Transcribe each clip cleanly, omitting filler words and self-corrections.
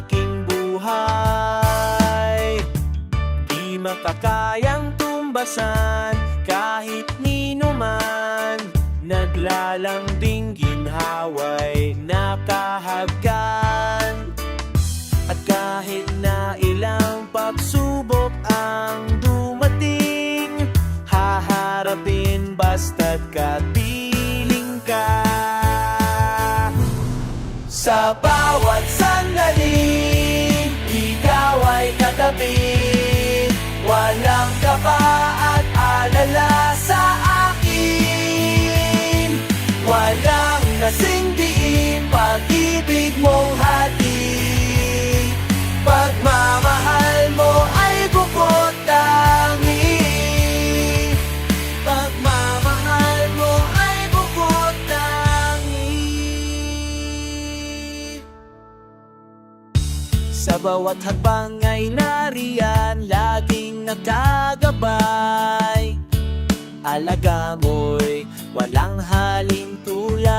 aking buhay. Di makakayang tumbasan kahit nino man. Naglalambing ginhaway nakahagkan. At kahit na ilang pagsubok ang dumating, haharapin basta't kapiling ka. Sa bawat sandaling, ikaw ay katabi. Walang kaba at alala sa akin. Walang kasing diin, pag-ibig mong hati. Pagmamahal mo ay bukod tangi. Pagmamahal mo ay bukod tangi. Sa bawat hakbang ay nariyan, laging nakagabay. Alaga mo'y walang halintulad.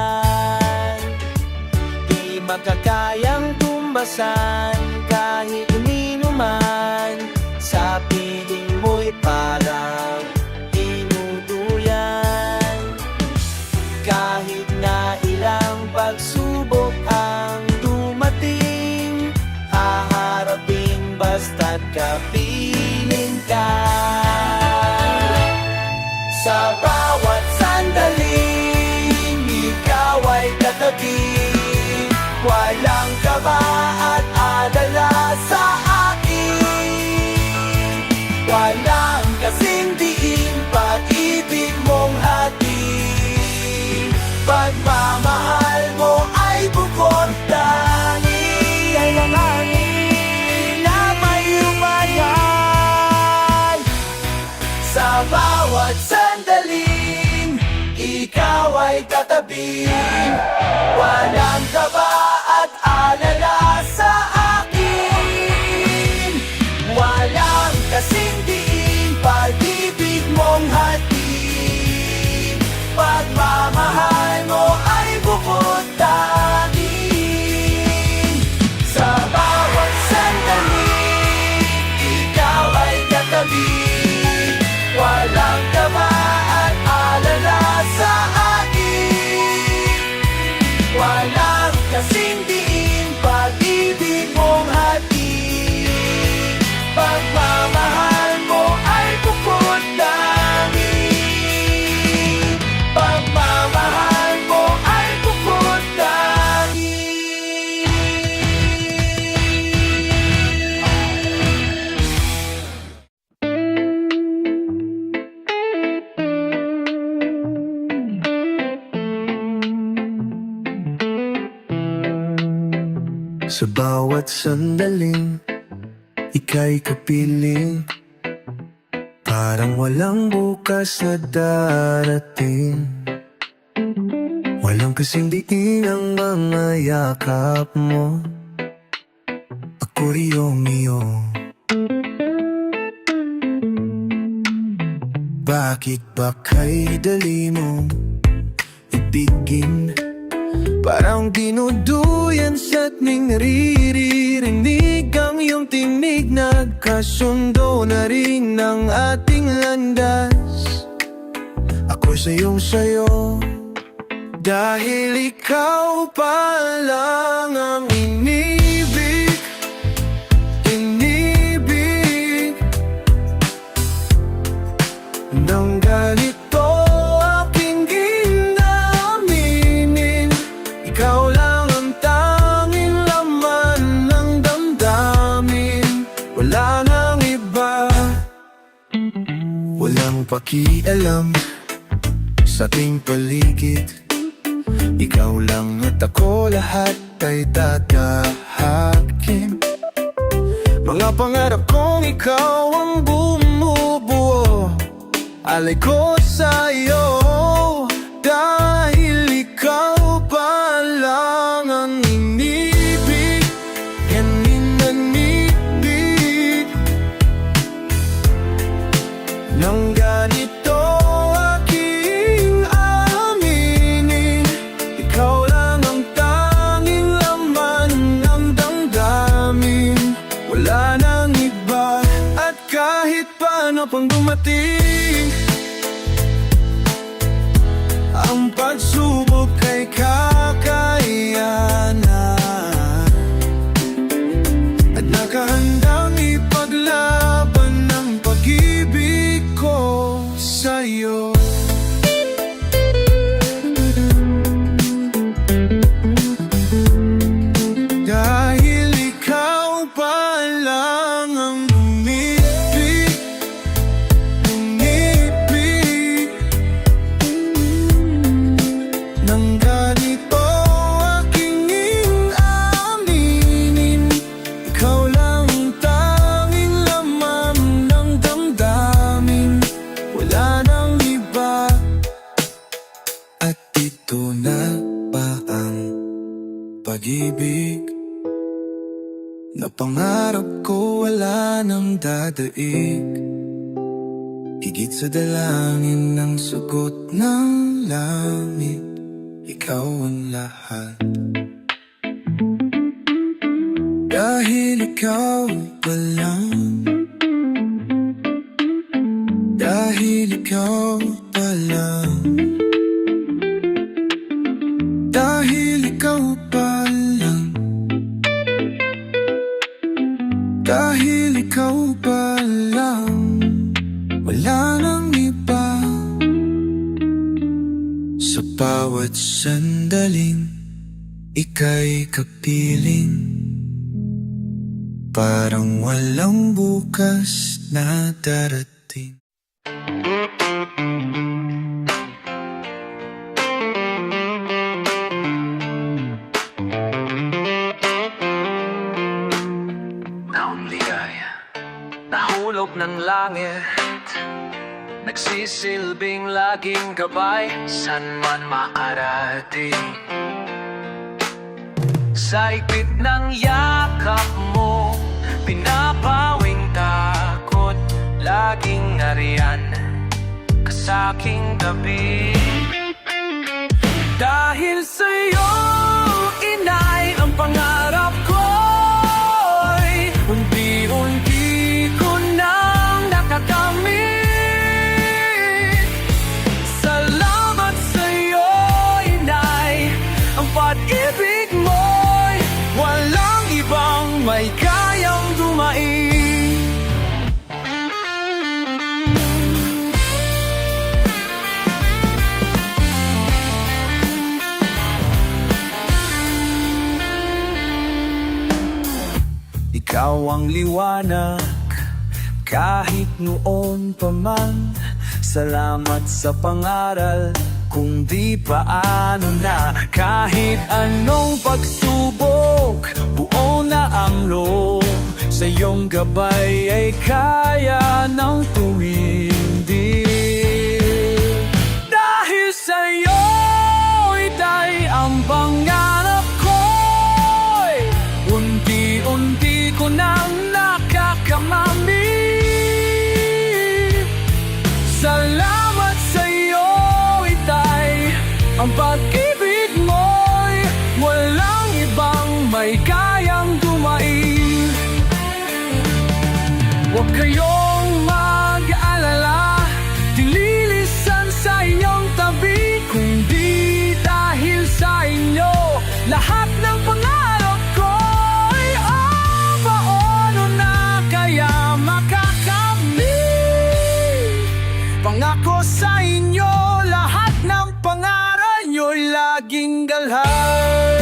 Di makakayang tumbasan kahit nino man. Sa piling mo'y parang inuduyan. Kahit na ilang pagsubok ang dumating, haharapin basta't kapiling ka. Sa bawat sandaling, ikaw ay katabi. Walang kaba at alala sa akin. Walang kasing diin, pag-ibig mong hati. Pagmamahal mo ay bukod tangi. Ay ang hangin na may umayan. Sa bawat sandaling, ikaw ay katabi. Walang kaba at alala sa akin. Walang kasing diin, pag-ibig mong hati. Pagmamahal mo ay bukod tanging. Sa bawat sandaling, ikaw ay katabi. Walang kaba at alala sa akin. Walang kasing diin, pag-ibig mong hati. Pagmamahal mo ay bukod tangi. Pagmamahal mo ay bukod tangi. Sa bawat sandaling, ika'y kapiling. Parang walang bukas na darating. Walang kasing diin ang mga yakap mo. Ako Romeo. Bakit ba kay dali mo ibigin? Parang dinuduyan sa't ning naririnig ang iyong tinig. Nagkasundo na rin ng ating landas. Ako sayo dahil ikaw pa lang ang inibig. Inibig ng ganito aking ginaminin. Ikaw lang ang tanging laman ng damdamin. Wala nang iba. Walang pakialam sa ating paligid. Ikaw lang at ako, lahat ay tatahakin. Mga pangarap kong ikaw ang bumubuo. Alay ko sa'yo dahil ikaw pa lang ang inibig. Kaninanibig ng ganito aking aminin. Ikaw lang ang tanging laman ng damdamin. dumating. Ang pagsubok ay kakayanan, at nakahandang ipaglaban ng pag-ibig ko sa'yo. Dahil ikaw pa lang ang umibig, umibig ng ganito aking aminin. Ikaw lang ang tanging laman ng damdamin, wala nang iba. At ito na ba ang pag-ibig na pangarap ko, wala nang dadaig? Higit sa dalangin ng sugot ng langit, ikaw ang lahat. Dahil ikaw pa lang, dahil ikaw pa lang, dahil ikaw pa lang, dahil ikaw pa lang, wala nang iba. Sa bawat sandaling ika'y kapiling, parang walang bukas na darating. Nahulog ng langit, nagsisilbing laging gabay, san man makarating. Sa higpit ng yakap mo, pinapawing takot, laging nariyan ka sa'king tabi. Dahil sa'yo, inay, ang pangarap ko'y unti-unti ko nang nakakamit. Salamat sa'yo, inay, ang pag-ibig mo'y walang ibang may kayang dumain. Ikaw ang liwanag, kahit noon pa man. Salamat sa pangaral, kung di paano na. Kahit anong pagsubok, buo na ang loob. Sa iyong gabay ay kaya nang tumindig. Dahil sa'yo, ita'y ang pangarap ko'y unti-unti ko nang nakakamamit. Salamat sa'yo, itay, ang pag-ibig mo'y walang ibang may kayang dumain. Huwag kayong mag-alala, dililisan sa iyong tabi. Kundi dahil sa inyo, lahat ng pangarap ko'y paano na kaya makakamit. Pangako sa inyo, lahat ng pangaral nyo'y laging galhay.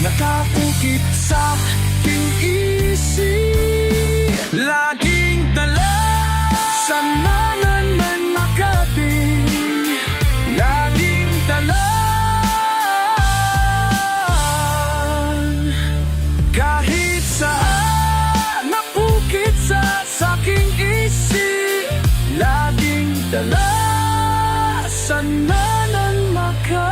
Nakapukit sa aking isip, laging dala sa nanan man makapit, laging dala. Kahit saan napukit sa aking isip, laging dala sa nanan makarating.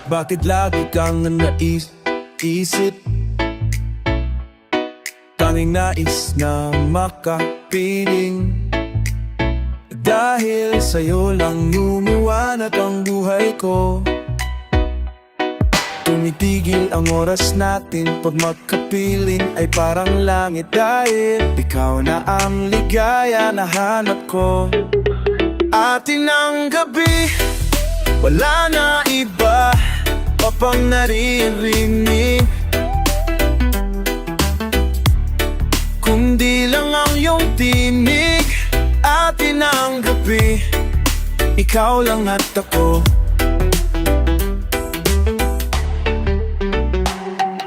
Bakit lagi kang naisip? Tanging nais na makapiling. Dahil sa'yo lang lumuwanag ang buhay ko. Tumitigil ang oras natin pag magkapiling ay parang langit. Dahil ikaw na ang ligaya na hanap ko. Atin ang gabi, wala na iba pa pang naririnig, kundi lang ang iyong tinig. Atin ang gabi, ikaw lang at ako.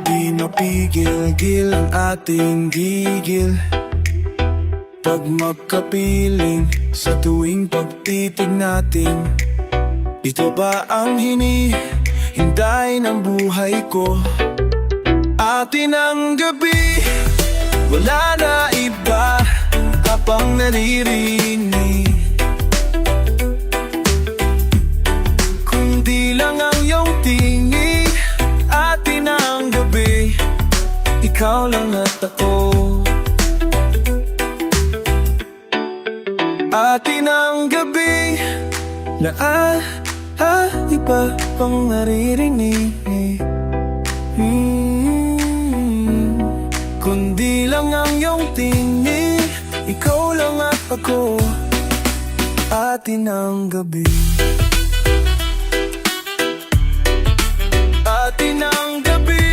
Di mapigil-gil ang ating gigil pag magkapiling sa tuwing pagtitig natin. Ito ba ang hinihintay ng buhay ko? Atin ang gabi, wala na iba ka pang naririnig, kundi lang ang iyong tingin. Atin ang gabi, ikaw lang at ako. Atin ang gabi na iba pang naririnig, kundi lang ang iyong tingin. Ikaw lang at ako. Atin ang gabi. Atin ang gabi,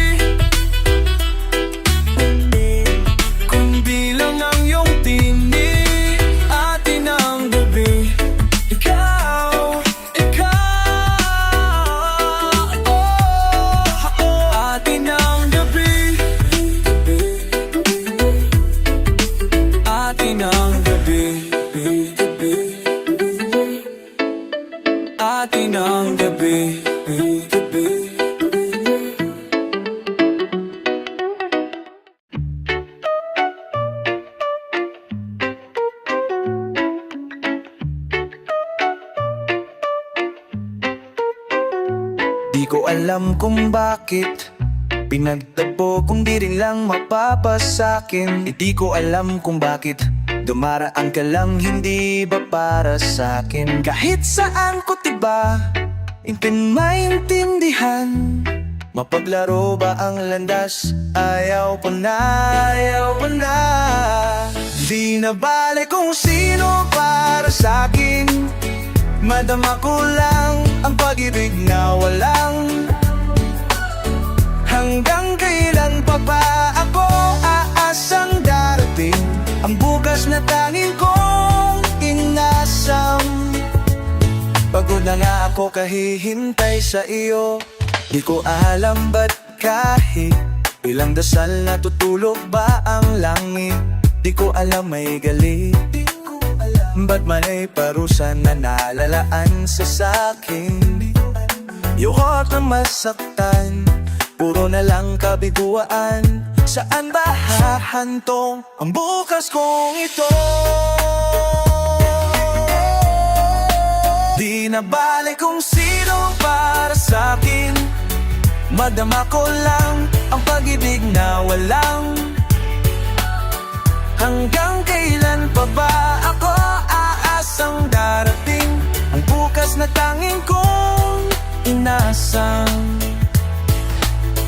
kundi lang ang iyong tinig. Atin ang gabi, ikaw. Atin ang gabi, atin ang gabi, atin ang gabi. Di ko alam kung bakit pinagtagpo kung di rin lang mapapasakin. Di ko alam kung bakit dumaraan ka lang, hindi ba para sa'kin? Kahit saan ko tiba, maintindihan. Mapaglaro ba ang landas? Ayaw pa na, ayaw pa na. Di na bale kung sino para sa'kin. Madama ko lang ang pag-ibig na walang hanggang kailan pa ba ako aasang darating ang bukas na tanging kong inasam. Pagod na nga ako kahihintay sa iyo. Di ko alam ba't kahit ilang dasal natutulog ba ang langit. Di ko alam may galit, ba't may parusa na nalalaan sa sakin. Yukot na masaktan, puro na lang kabiguan. Saan ba hahantong ang bukas kong ito? Di na bale kung sino para sa'kin. Madama ko lang ang pag-ibig na walang hanggang kailan pa ba ako aasang darating ang bukas na tanging kong inasam.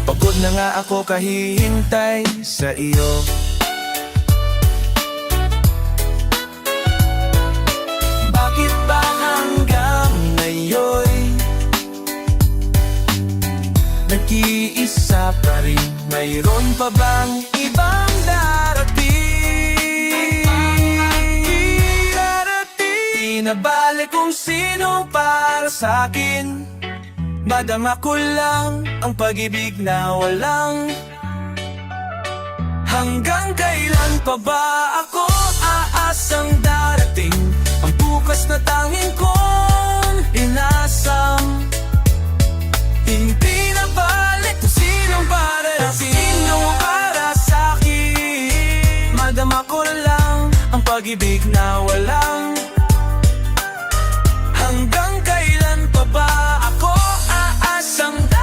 Pagod na nga ako kahihintay sa iyo. Bakit ba hanggang ngayon nag-iisa pa rin? Mayroon pa bang ibang darating? Di na bale kung sino para sa'kin. Madama ko lang ang pag-ibig na walang hanggang kailan pa ba ako aasang darating ang bukas na tanging kong inasam. Hindi na balik kung sinong para sa'kin. Madama ko lang ang pag-ibig na walang hanggang kailan pa ba ako aasang darating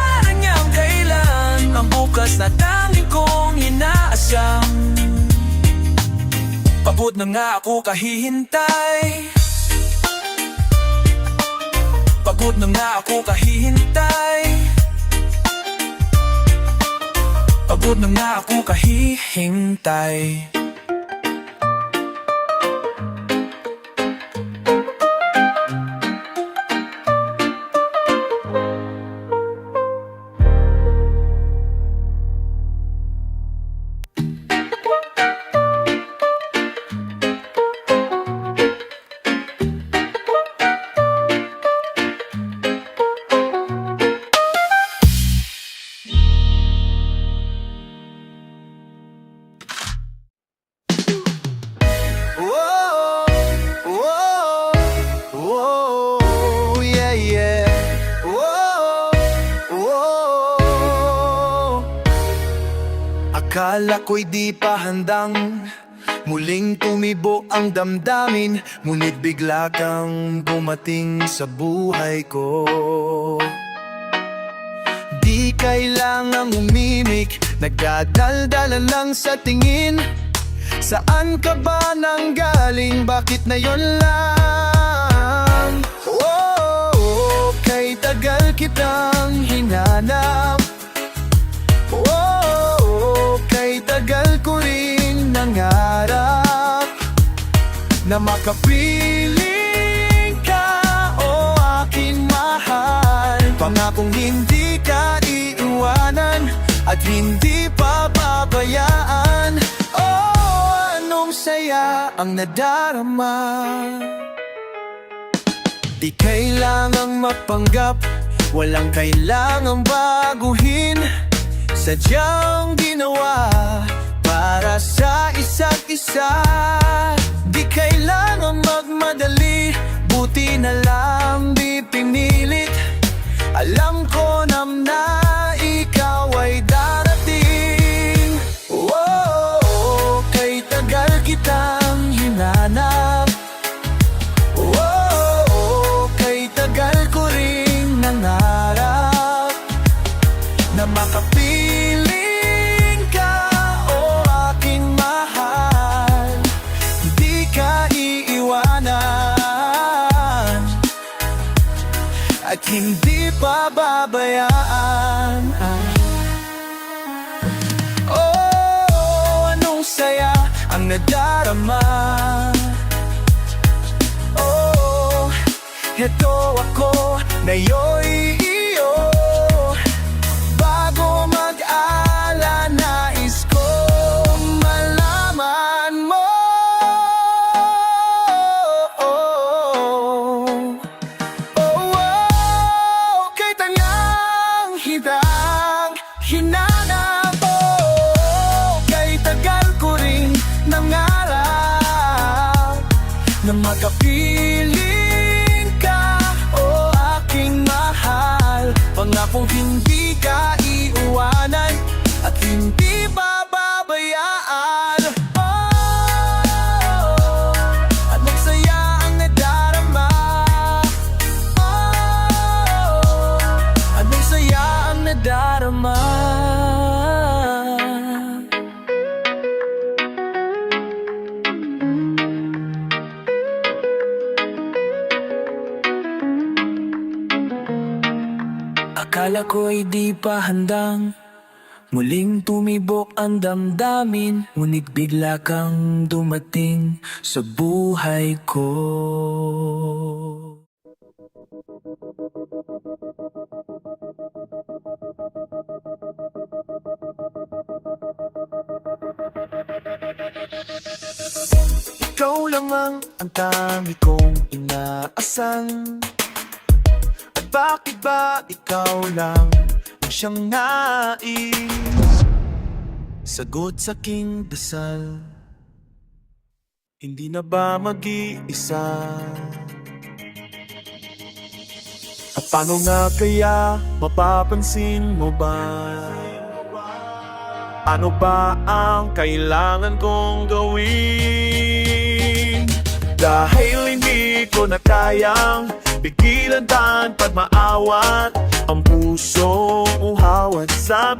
Pagod na nga ako kahihintay. Pagod na nga ako kahihintay. Pagod na nga ako kahihintay. Akala ko'y di pa handang muling tumibo ang damdamin, ngunit bigla kang dumating sa buhay ko. Di kailangang umimik, nagdadaldalan lang sa tingin. Saan ka ba nanggaling? Bakit na yon lang? Oh, kay tagal kitang hinanap. Kay tagal ko rin nangarap na makapiling ka, o aking mahal. Pangakong hindi ka iiwanan at hindi papabayaan. Oh, anong saya ang nadarama. Di kailangang mapanggap, walang kailangang baguhin. Sadyang ginawa para sa isa't isa. Di kailangan magmadali, buti na lang di pinilit. Alam ko na ikaw ay darating. Oh, kay tagal kitang hinanap. Oh, kay tagal ko rin nangarap na makapiling ka, o aking mahal. Hindi ka iiwanan at hindi pababayaan. Oh, anong saya ang nadarama. Oh, heto ako na iyo'y iyo. Bago mag-ala, nais ko malaman mo. Kay tangang hidang hinanap. Kay tagal ko rin nangarap na makapiling ka, o aking mahal. Pangakong hindi ka iiwanan at hindi bababayaan. Oh, at nagsaya ang nadarama. Oh, at nagsaya ang nadarama. Akala ko'y di pa handang muling tumibok ang damdamin, ngunit bigla kang dumating sa buhay ko. Ikaw lamang ang dami kong inaasan. At bakit ba ikaw lang ang siyang nais? Sagot sa aking dasal, hindi na ba mag-iisa? At paano nga kaya mapapansin mo ba? Ano ba ang kailangan kong gawin? Dahil hindi ko na kayang pigilan tanpa't maawat ang pusong uhawat sa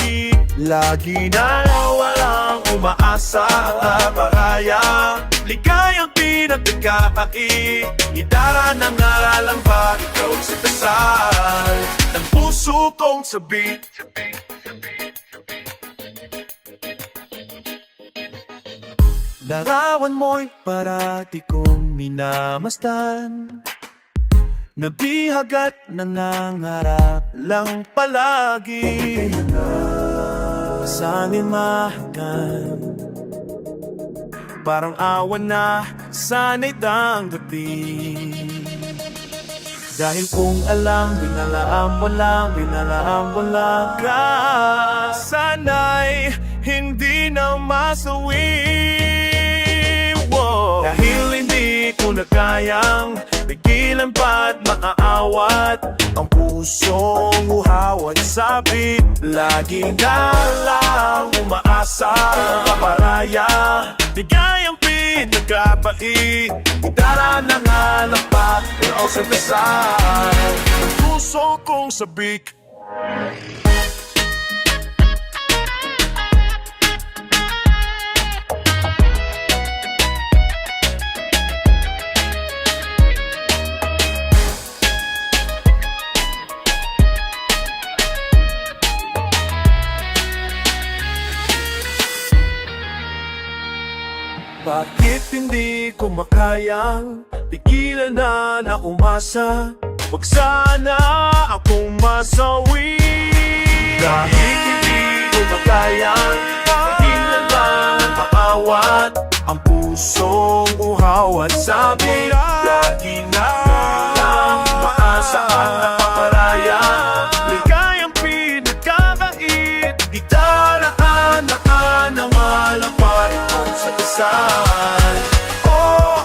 lagi na walang umaasa at naparaya. Ligayang pinagkakait, gitara ng ngaralang ba ikaw sa dasal ng puso kong sabik. Larawan mo'y parati kong minamasdan, nabihag at nangangarap lang palagi. Sangin mahagan, parang awan na sana'y tanggapin. Dahil kung alam, binalaan mo lang ka. Sana'y hindi na masawi. Dahil hindi ko na kayang pigilan pa't maaawat ang pusong uhawat sabit. Lagi na lang umaasa kaparaya, ligayang pinagkapait, gitara ng alapat, pero sa dasal ang puso kong sabik. Bakit hindi ko makayang pigilan na umasa? Wag sana akong masawi. Dahil hindi ko makayang pigilan lang maawat ang pusong uhawat sabi. Lagi na lang maasa at napaparaya, ligayang pinagkakait, gitaraan na ng malapat sa dasal.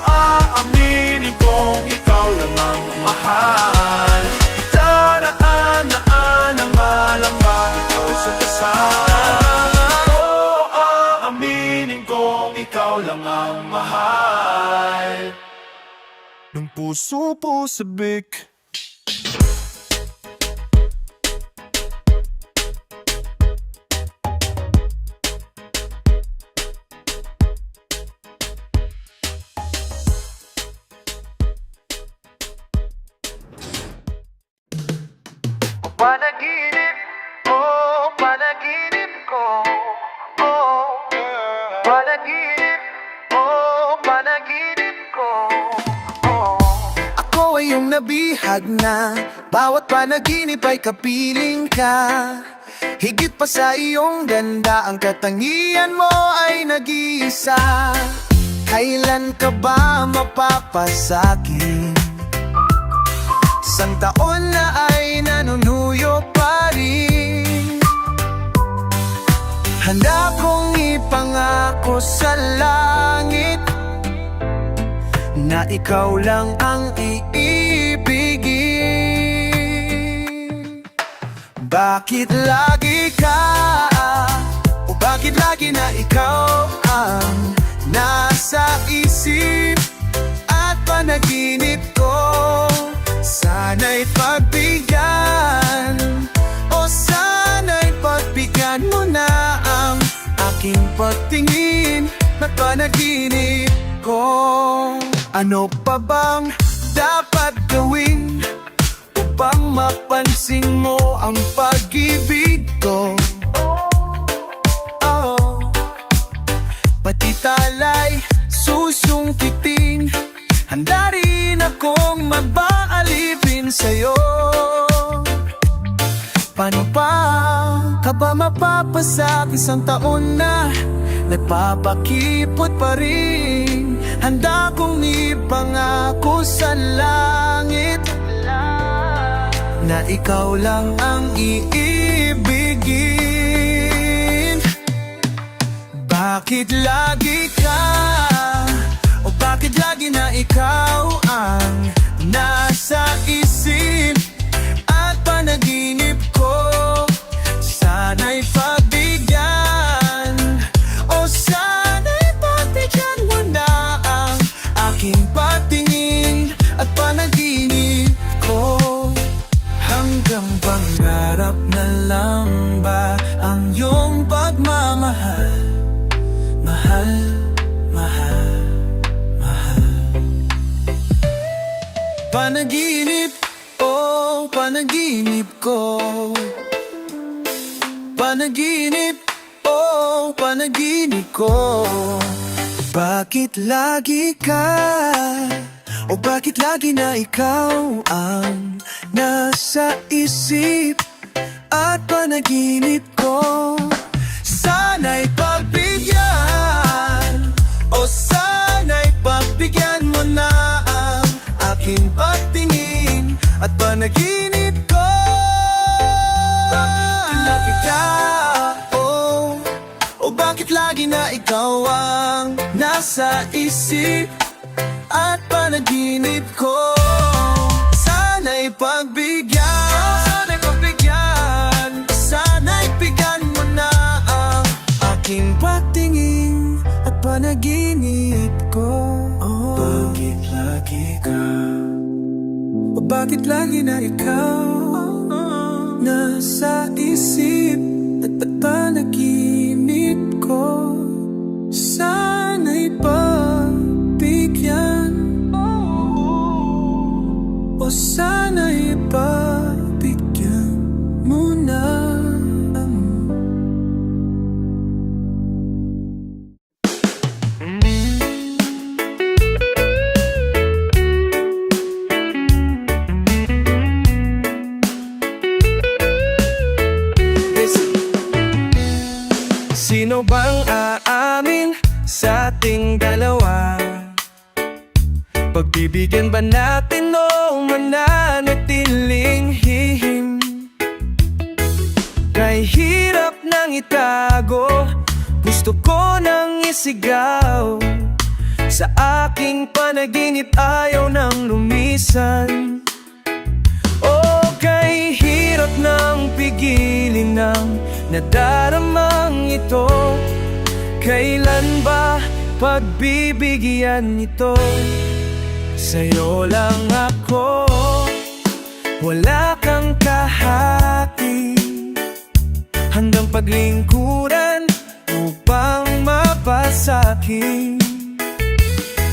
Aaminin kong ikaw lang ang mahal, gitaraan na ng malapat sa dasal. Aaminin kong ikaw lang ang mahal, ng puso po sabik. Panaginip, oh, panaginip ko, oh, panaginip, oh, panaginip ko, oh. Ako ay iyong nabihag na, bawat panaginip ay kapiling ka. Higit pa sa iyong ganda, ang katangian mo ay nag-iisa. Kailan ka ba mapapasakin? Isang taon na ay nanunuyo pa rin. Handa kong ipangako sa langit na ikaw lang ang iibigin. Bakit lagi ka, o bakit lagi na ikaw ang nasa isip at panaginip ko? Sana'y pagbigyan, o sana'y pagbigyan mo na ang aking pagtingin na panaginip ko. Ano pa bang dapat gawin upang mapansin mo ang pag-ibig ko? Oh, pati talay susungkitin, handa rin akong mabaalipin sa'yo. Paano pa ka ba mapapasak? Isang taon na nagpapakipot pa rin. Handa kong ipangako sa langit na ikaw lang ang iibigin. Bakit lagi ka, o bakit lagi na ikaw ang nasa isip at panaginip ko? Sana'y pagbigyan, o sana'y pagbigyan mo na ang aking patingin at panaginip ko. Hanggang pangarap na lang ba ang iyong pagmamahal? Mahal, mahal. panaginip ko. Panaginip, oh, panaginip ko. Bakit lagi ka? O bakit lagi na ikaw ang nasa isip at panaginip ko? Sana'y pagbigyan, o sana'y pagbigyan mo na ang aking pagtingin at panaginip ko. Bakit lagi ka? O bakit lagi na ikaw ang nasa isip at panaginip ko? Sana'y pagbigyan, sana'y pagbigyan, sana'y bigyan mo na ang aking pagtingin at panaginip ko. Bakit lagi ka? O bakit lagi na ikaw nasa isip at panaginip ko? Sana'y pagbigyan, o sana'y pagbigyan mo na. Sino bang aamin sa ating dalawa? Pagbibigyan ba natin o mananatiling hihim? Kay hirap nang itago, gusto ko nang isigaw. Sa aking panaginip ayaw nang lumisan. O kay hirap nang pigilin ng nadaramang ito. Kailan ba pagbibigyan ito? Sa'yo lang ako, wala kang kahati. Hanggang paglingkuran upang mapasakin.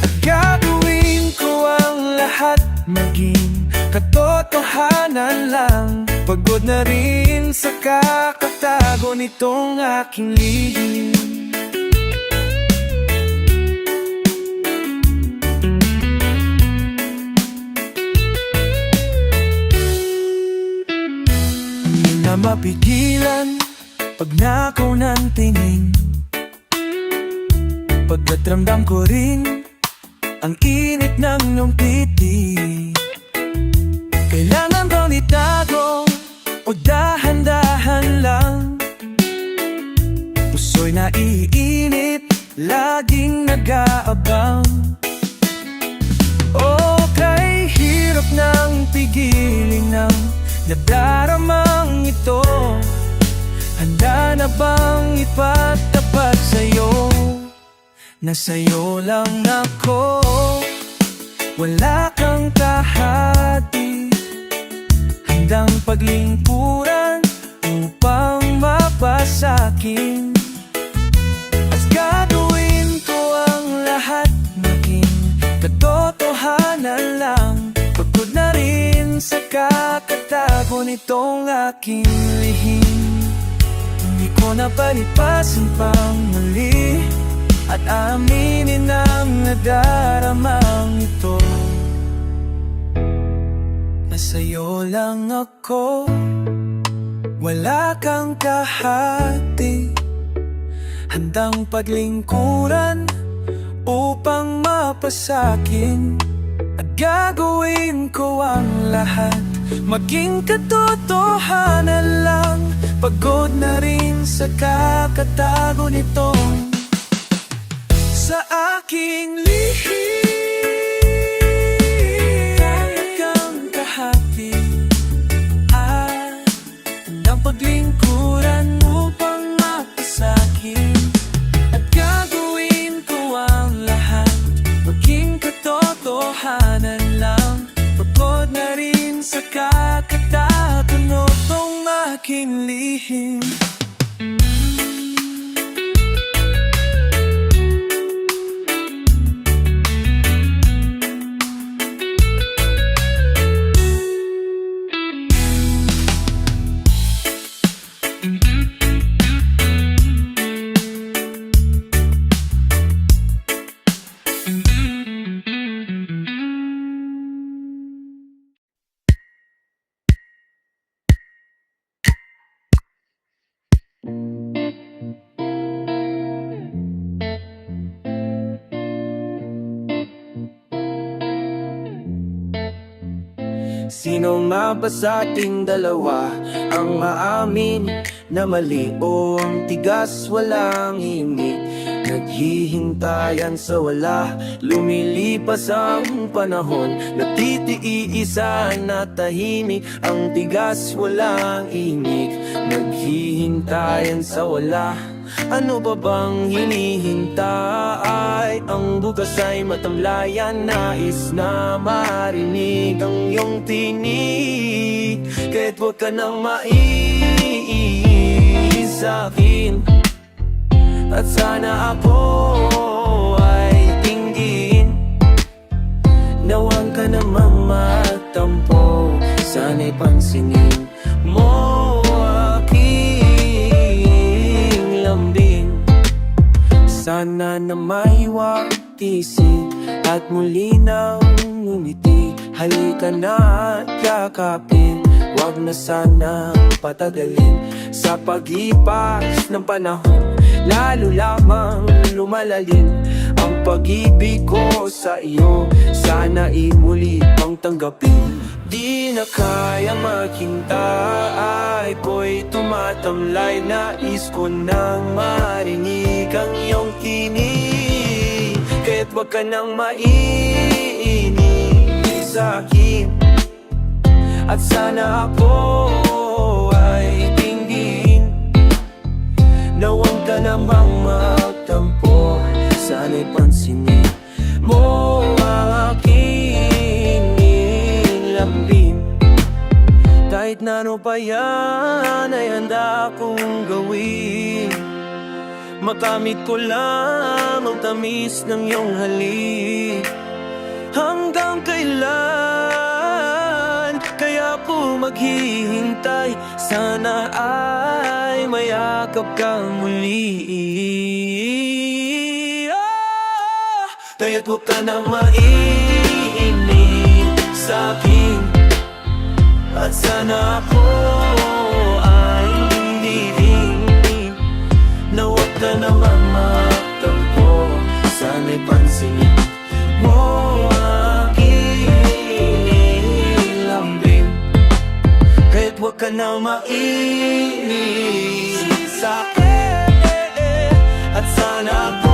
At gagawin ko ang lahat, maging katotohanan lang. Pagod na rin sa kakatago nitong aking lihim. Hindi na mapigilan pag nakaw ng tingin. Pagkat ramdam ko rin ang init ng iyong pipi. Kailangan bang itago o dahan-dahan lang? Puso'y naiinit, laging nag-aabang. O kay hirap ng pigilin ng nadaramang ito. Handa na bang ipagtapat sa'yo na sa'yo lang ako, wala kang kahati. Handang paglingkuran upang mapasakin. At gagawin ko ang lahat, maging katotohanan lang. Pagod na rin sa kakatago nitong aking lihim. Hindi ko na palipasan pang muli at aminin ang nadaramang ito. Sa'yo lang ako, wala kang kahati. Handang paglingkuran upang mapasakin. At gagawin ko ang lahat, maging katotohanan lang. Pagod na rin sa kakatago nitong sa aking lihim. Paglingkuran upang mapasakin. At gagawin ko ang lahat, maging katotohanan lang. Pagod na rin sa kakatago nitong aking lihim. Sino nga ba sa ating dalawa ang maamin na mali o ang tigas walang himig? Naghihintayan sa wala, lumilipas ang panahon. Natitiisa na tahimik, ang tigas walang imig. Naghihintayan sa wala, ano ba bang hinihintay? Ang bukas ay matamlayan, nais na marinig ang iyong tinig. Kahit huwag ka nang maiinis sa'kin, at sana ako ay tingin. Nawang ka namang magtampo, sana'y pansinin mo aking lambing. Sana na may waktisi at muli nang ngumiti. Halika na at yakapin, wag na sanang patagalin. Sa paglipas ng panahon, lalo lamang lumalalim ang pag-ibig ko sa iyo. Sana imuli pang tanggapin. Di na kaya maghintay, ako'y tumatamlay. Nais ko nang marinig ang iyong tinig. Kahit wag ka nang maiinis sa'kin, at sana ako ay tingin. Nawang ka namang magtampo, sana'y pansinin mo ang aking lambing. Kahit na ano pa yan ay handa kong gawin. Makamit ko lang ang tamis ng iyong halik. Hanggang kailan kaya po maghihintay? Sana ay mayakap ka muli. Kaya't huwag ka na maiinig sa'kin, at sana ako ay hihingin. Na huwag ka naman magtampo, sana'y pansinin mo aking lambing. Kahit huwag ka na mainis sa'kin, at sana ako